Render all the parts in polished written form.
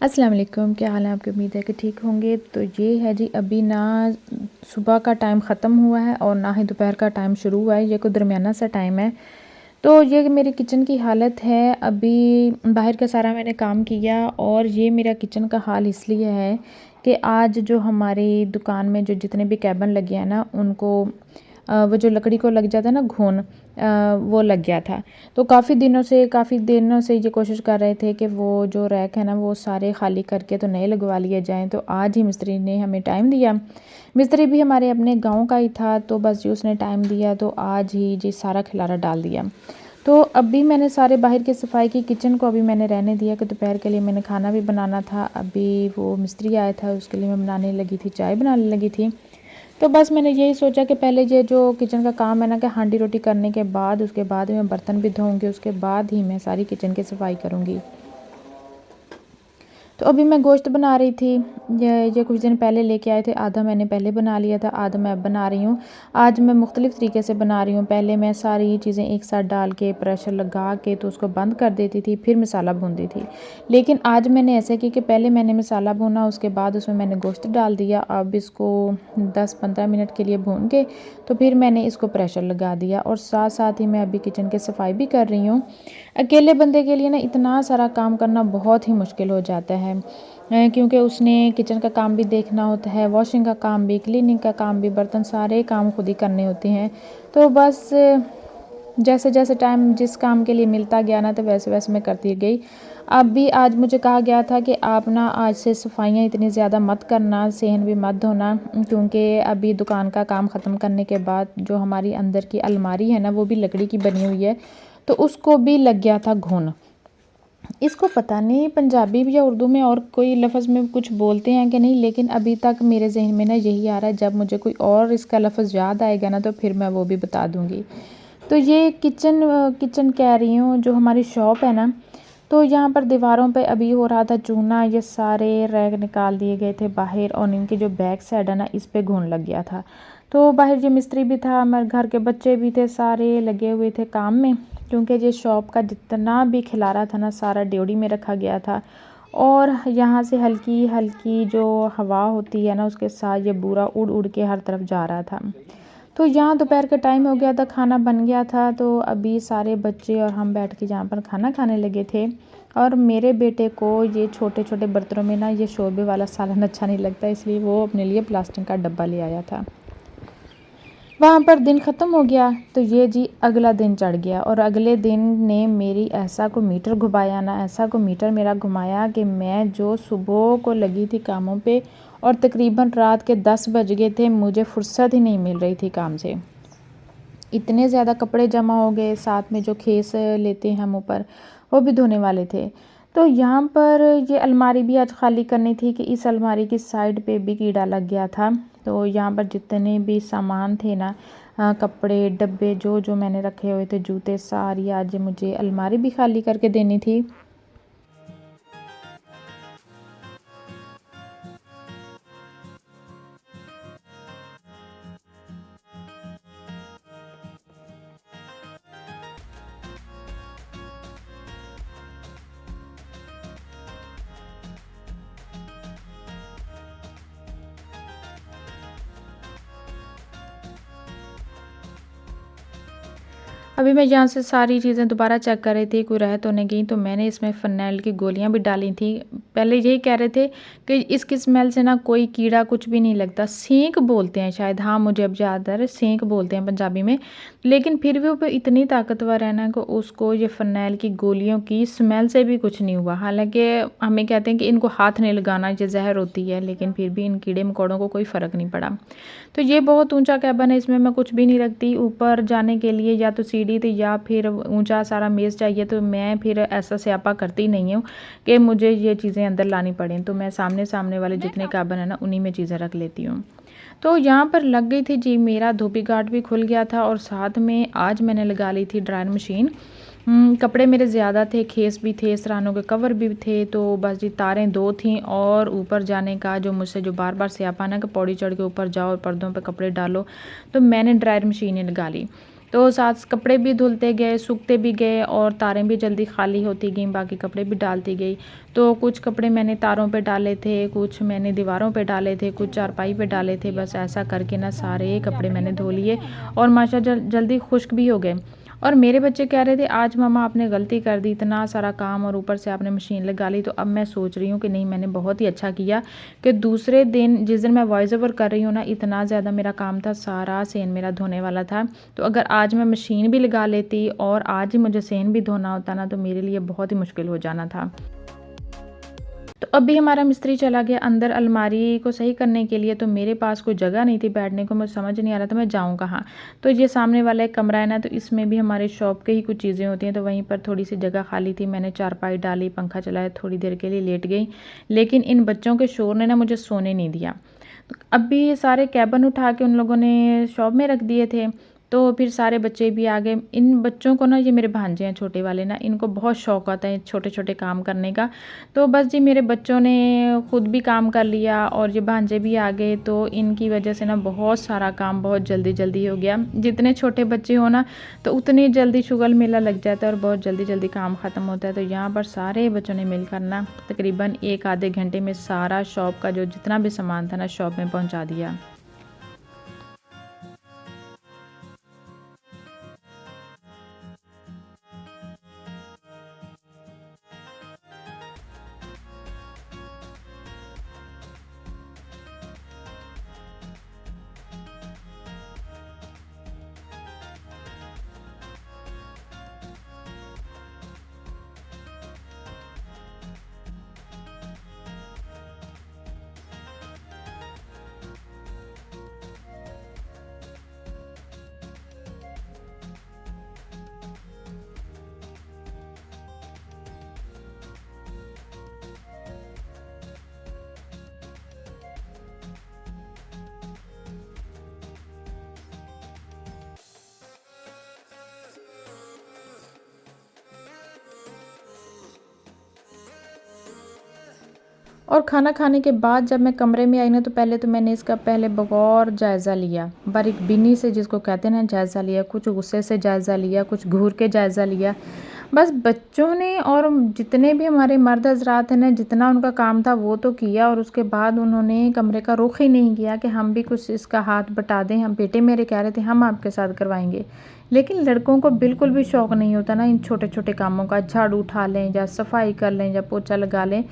अस्सलाम वालेकुम, क्या हाल है आपकी? उम्मीद है कि ठीक होंगे। तो ये है जी, अभी ना सुबह का टाइम ख़त्म हुआ है और ना ही दोपहर का टाइम शुरू हुआ है। ये कोई दरमियाना सा टाइम है। तो ये मेरी किचन की हालत है। अभी बाहर का सारा मैंने काम किया और ये मेरा किचन का हाल इसलिए है कि आज जो हमारी दुकान में जो जितने भी कैबिन लगे हैं ना, उनको वो जो लकड़ी को लग जाता है ना घुन, वो लग गया था। तो काफ़ी दिनों से ये कोशिश कर रहे थे कि वो जो रैक है ना वो सारे खाली करके तो नए लगवा लिए जाएँ। तो आज ही मिस्त्री ने हमें टाइम दिया। मिस्त्री भी हमारे अपने गाँव का ही था, तो बस जी उसने टाइम दिया तो आज ही जी सारा खिलारा डाल दिया। तो अभी मैंने सारे बाहर की सफाई की, किचन को अभी मैंने रहने दिया कि दोपहर के लिए मैंने खाना भी बनाना था। अभी वो मिस्त्री आया था, उसके लिए मैं बनाने लगी थी, चाय बनाने लगी थी। तो बस मैंने यही सोचा कि पहले ये जो किचन का काम है ना, कि हांडी रोटी करने के बाद उसके बाद मैं बर्तन भी धोऊंगी, उसके बाद ही मैं सारी किचन की सफाई करूँगी। तो अभी मैं गोश्त बना रही थी। ये कुछ दिन पहले लेके आए थे, आधा मैंने पहले बना लिया था, आधा मैं अब बना रही हूँ। आज मैं मुख्तलिफ़ तरीके से बना रही हूँ। पहले मैं सारी चीज़ें एक साथ डाल के प्रेशर लगा के तो उसको बंद कर देती थी, फिर मसाला भूनती थी। लेकिन आज मैंने ऐसे किया कि पहले मैंने मसाला भूना, उसके बाद उसमें मैंने गोश्त डाल दिया। अब इसको 10-15 मिनट के लिए भून के तो फिर मैंने इसको प्रेशर लगा दिया और साथ साथ ही मैं अभी किचन की सफाई भी कर रही हूँ। अकेले बंदे के लिए ना इतना सारा काम करना बहुत ही मुश्किल हो जाता है, क्योंकि उसने किचन का काम भी देखना होता है, वॉशिंग का काम भी, क्लीनिंग का काम भी, बर्तन सारे काम खुद ही करने होते हैं। तो बस जैसे जैसे टाइम जिस काम के लिए मिलता गया ना, तो वैसे वैसे मैं करती गई। अब भी आज मुझे कहा गया था कि आप ना आज से सफाइयाँ इतनी ज़्यादा मत करना, सेहन भी मत धोना, क्योंकि अभी दुकान का काम ख़त्म करने के बाद जो हमारी अंदर की अलमारी है ना, वो भी लकड़ी की बनी हुई है, तो उसको भी लग गया था घुन। इसको पता नहीं पंजाबी या उर्दू में और कोई लफ्ज़ में कुछ बोलते हैं कि नहीं, लेकिन अभी तक मेरे ज़हन में ना यही आ रहा है। जब मुझे कोई और इसका लफ्ज़ याद आएगा ना, तो फिर मैं वो भी बता दूँगी। तो ये किचन कह रही हूँ, जो हमारी शॉप है ना, तो यहाँ पर दीवारों पे अभी हो रहा था चूना। ये सारे रैक निकाल दिए गए थे बाहर और इनकी जो बैक साइड है ना, इस पे घुन लग गया था। तो बाहर ये मिस्त्री भी था, हमारे घर के बच्चे भी थे, सारे लगे हुए थे काम में, क्योंकि ये शॉप का जितना भी खिलारा था ना, सारा ड्योढ़ी में रखा गया था। और यहाँ से हल्की हल्की जो हवा होती है ना, उसके साथ ये बूरा उड़ उड़ के हर तरफ जा रहा था। तो यहाँ दोपहर का टाइम हो गया था, खाना बन गया था, तो अभी सारे बच्चे और हम बैठ के यहाँ पर खाना खाने लगे थे। और मेरे बेटे को ये छोटे छोटे बर्तनों में ना ये शोरबे वाला सालन अच्छा नहीं लगता, इसलिए वो अपने लिए प्लास्टिक का डब्बा ले आया था। वहाँ पर दिन ख़त्म हो गया, तो ये जी अगला दिन चढ़ गया और अगले दिन ने मेरी ऐसा को मीटर घुमाया ना, ऐसा को मीटर मेरा घुमाया कि मैं जो सुबह को लगी थी कामों पे और तकरीबन रात के 10 बज गए थे, मुझे फुर्सत ही नहीं मिल रही थी काम से। इतने ज़्यादा कपड़े जमा हो गए, साथ में जो खेस लेते हैं हम ऊपर, वो भी धोने वाले थे। तो यहाँ पर ये अलमारी भी आज खाली करनी थी कि इस अलमारी की साइड पे भी कीड़ा लग गया था। तो यहाँ पर जितने भी सामान थे ना, कपड़े, डब्बे, जो जो मैंने रखे हुए थे, जूते, सारी आज मुझे अलमारी भी खाली करके देनी थी। अभी मैं यहाँ से सारी चीज़ें दोबारा चेक कर रही थी, कोई रह तो नहीं गई, तो मैंने इसमें फ़िनाइल की गोलियाँ भी डाली थी। पहले यही कह रहे थे कि इसकी स्मेल से ना कोई कीड़ा कुछ भी नहीं लगता, सेंक बोलते हैं शायद, हाँ मुझे अब याद आ रहा है, सेंक बोलते हैं पंजाबी में। लेकिन फिर भी वो इतनी ताकतवर है ना कि उसको ये फ़िनाइल की गोलियों की स्मेल से भी कुछ नहीं हुआ। हालाँकि हमें कहते हैं कि इनको हाथ नहीं लगाना, ये ज़हर होती है, लेकिन फिर भी इन कीड़े मकोड़ों को कोई फ़र्क नहीं पड़ा। तो ये बहुत ऊंचा कैबिन है, इसमें मैं कुछ भी नहीं रखती। ऊपर जाने के लिए या तो सीढ़ी थी या फिर ऊंचा सारा मेज़ चाहिए, तो मैं फिर ऐसा स्यापा करती नहीं हूँ कि मुझे ये चीज़ें अंदर लानी पड़ें। तो मैं सामने सामने वाले जितने कैबिन है ना, उन्हीं में चीज़ें रख लेती हूँ। तो यहाँ पर लग गई थी जी, मेरा धोबी घाट भी खुल गया था और साथ में आज मैंने लगा ली थी ड्रायर मशीन। कपड़े मेरे ज़्यादा थे, खेस भी थे, सरानों के कवर भी थे, तो बस जी तारें 2 थीं और ऊपर जाने का जो मुझसे जो बार-बार स्यापा ना कि पौड़ी चढ़ के ऊपर जाओ और पर्दों पे कपड़े डालो, तो मैंने ड्रायर मशीनें लगा ली। तो साथ कपड़े भी धुलते गए, सूखते भी गए और तारें भी जल्दी खाली होती गईं, बाकी कपड़े भी डालती गई। तो कुछ कपड़े मैंने तारों पे डाले थे, कुछ मैंने दीवारों पे डाले थे, कुछ चारपाई पे डाले थे। बस ऐसा करके ना सारे कपड़े मैंने धो लिए और माशाअल्लाह जल्दी खुश्क भी हो गए। और मेरे बच्चे कह रहे थे आज मम्मा आपने गलती कर दी, इतना सारा काम और ऊपर से आपने मशीन लगा ली। तो अब मैं सोच रही हूँ कि नहीं, मैंने बहुत ही अच्छा किया कि दूसरे दिन जिस दिन मैं वॉइस ओवर कर रही हूँ ना, इतना ज़्यादा मेरा काम था, सारा सेन मेरा धोने वाला था। तो अगर आज मैं मशीन भी लगा लेती और आज ही मुझे सेन भी धोना होता ना, तो मेरे लिए बहुत ही मुश्किल हो जाना था। तो अभी हमारा मिस्त्री चला गया अंदर अलमारी को सही करने के लिए। तो मेरे पास कोई जगह नहीं थी बैठने को, मुझे समझ नहीं आ रहा था मैं जाऊँ कहाँ। तो ये सामने वाला एक कमरा है ना, तो इसमें भी हमारे शॉप के ही कुछ चीज़ें होती हैं, तो वहीं पर थोड़ी सी जगह खाली थी। मैंने चारपाई डाली, पंखा चलाया, थोड़ी देर के लिए लेट गई। लेकिन इन बच्चों के शोर ने ना मुझे सोने नहीं दिया। तो अभी ये सारे कैबिन उठा के उन लोगों ने शॉप में रख दिए थे। तो फिर सारे बच्चे भी आ गए। इन बच्चों को ना, ये मेरे भांजे हैं छोटे वाले ना, इनको बहुत शौक आता है छोटे छोटे काम करने का। तो बस जी मेरे बच्चों ने खुद भी काम कर लिया और ये भांजे भी आ गए। तो इनकी वजह से ना बहुत सारा काम बहुत जल्दी जल्दी हो गया। जितने छोटे बच्चे हो ना, तो उतनी जल्दी शुगल मेला लग जाता है और बहुत जल्दी जल्दी काम ख़त्म होता है। तो यहाँ पर सारे बच्चों ने मिलकर ना तकरीबन एक आधे घंटे में सारा शॉप का जो जितना भी सामान था ना शॉप में पहुँचा दिया। और खाना खाने के बाद जब मैं कमरे में आई ना, तो पहले तो मैंने इसका पहले बगौर जायज़ा लिया, बारीक बीनी से जिसको कहते हैं ना, जायज़ा लिया। कुछ गुस्से से जायज़ा लिया, कुछ घूर के जायज़ा लिया। बस बच्चों ने और जितने भी हमारे मर्द हज़रात हैं ना, जितना उनका काम था वो तो किया और उसके बाद उन्होंने कमरे का रुख ही नहीं किया कि हम भी कुछ इसका हाथ बटा दें। हम बेटे मेरे कह रहे थे हम आपके साथ करवाएंगे, लेकिन लड़कों को बिल्कुल भी शौक़ नहीं होता ना इन छोटे छोटे कामों का। झाड़ू उठा लें या सफाई कर लें या पोछा लगा लें,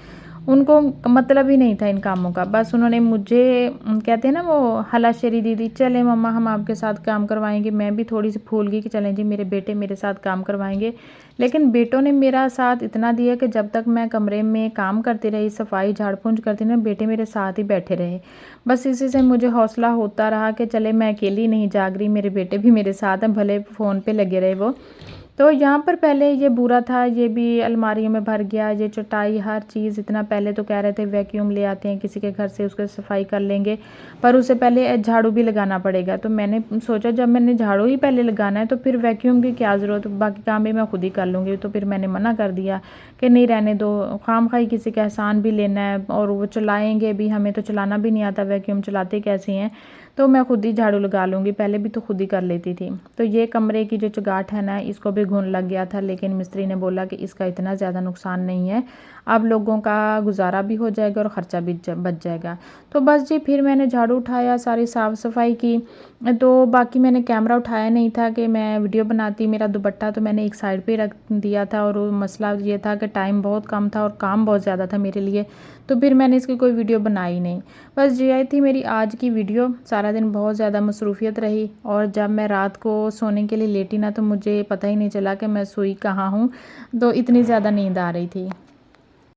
उनको मतलब ही नहीं था इन कामों का। बस उन्होंने मुझे कहते हैं ना वो हलाशेरी दीदी, चले मम्मा हम आपके साथ काम करवाएंगे। मैं भी थोड़ी सी फूल गई कि चलें जी मेरे बेटे मेरे साथ काम करवाएंगे। लेकिन बेटों ने मेरा साथ इतना दिया कि जब तक मैं कमरे में काम करती रही, सफाई झाड़ पूंछ करती ना, बेटे मेरे साथ ही बैठे रहे। बस इसी से मुझे हौसला होता रहा कि चले मैं अकेली नहीं जाग रही, मेरे बेटे भी मेरे साथ हैं, भले फ़ोन पे लगे रहे वो। तो यहाँ पर पहले ये बुरा था, ये भी अलमारियों में भर गया, ये चटाई हर चीज़। इतना पहले तो कह रहे थे वैक्यूम ले आते हैं किसी के घर से, उसके सफाई कर लेंगे, पर उससे पहले झाड़ू भी लगाना पड़ेगा। तो मैंने सोचा जब मैंने झाड़ू ही पहले लगाना है तो फिर वैक्यूम की क्या ज़रूरत, बाकी काम भी मैं खुद ही कर लूँगी। तो फिर मैंने मना कर दिया कि नहीं रहने दो, खामखाई किसी का एहसान भी लेना है और वो चलाएँगे भी, हमें तो चलाना भी नहीं आता, वैक्यूम चलाते कैसे हैं, तो मैं खुद ही झाड़ू लगा लूँगी। पहले भी तो खुद ही कर लेती थी। तो ये कमरे की जो चगाट है ना, इसको भी घुन लग गया था, लेकिन मिस्त्री ने बोला कि इसका इतना ज़्यादा नुकसान नहीं है, अब लोगों का गुजारा भी हो जाएगा और ख़र्चा भी बच जाएगा। तो बस जी फिर मैंने झाड़ू उठाया, सारी साफ़ सफाई की। तो बाकी मैंने कैमरा उठाया नहीं था कि मैं वीडियो बनाती। मेरा दुपट्टा तो मैंने एक साइड पे रख दिया था और वो मसला ये था कि टाइम बहुत कम था और काम बहुत ज़्यादा था मेरे लिए, तो फिर मैंने इसकी कोई वीडियो बनाई नहीं। बस ये आई थी मेरी आज की वीडियो। सारा दिन बहुत ज़्यादा मसरूफ़ियत रही और जब मैं रात को सोने के लिए लेटी ना, तो मुझे पता ही नहीं चला कि मैं सोई कहाँ हूँ, तो इतनी ज़्यादा नींद आ रही थी।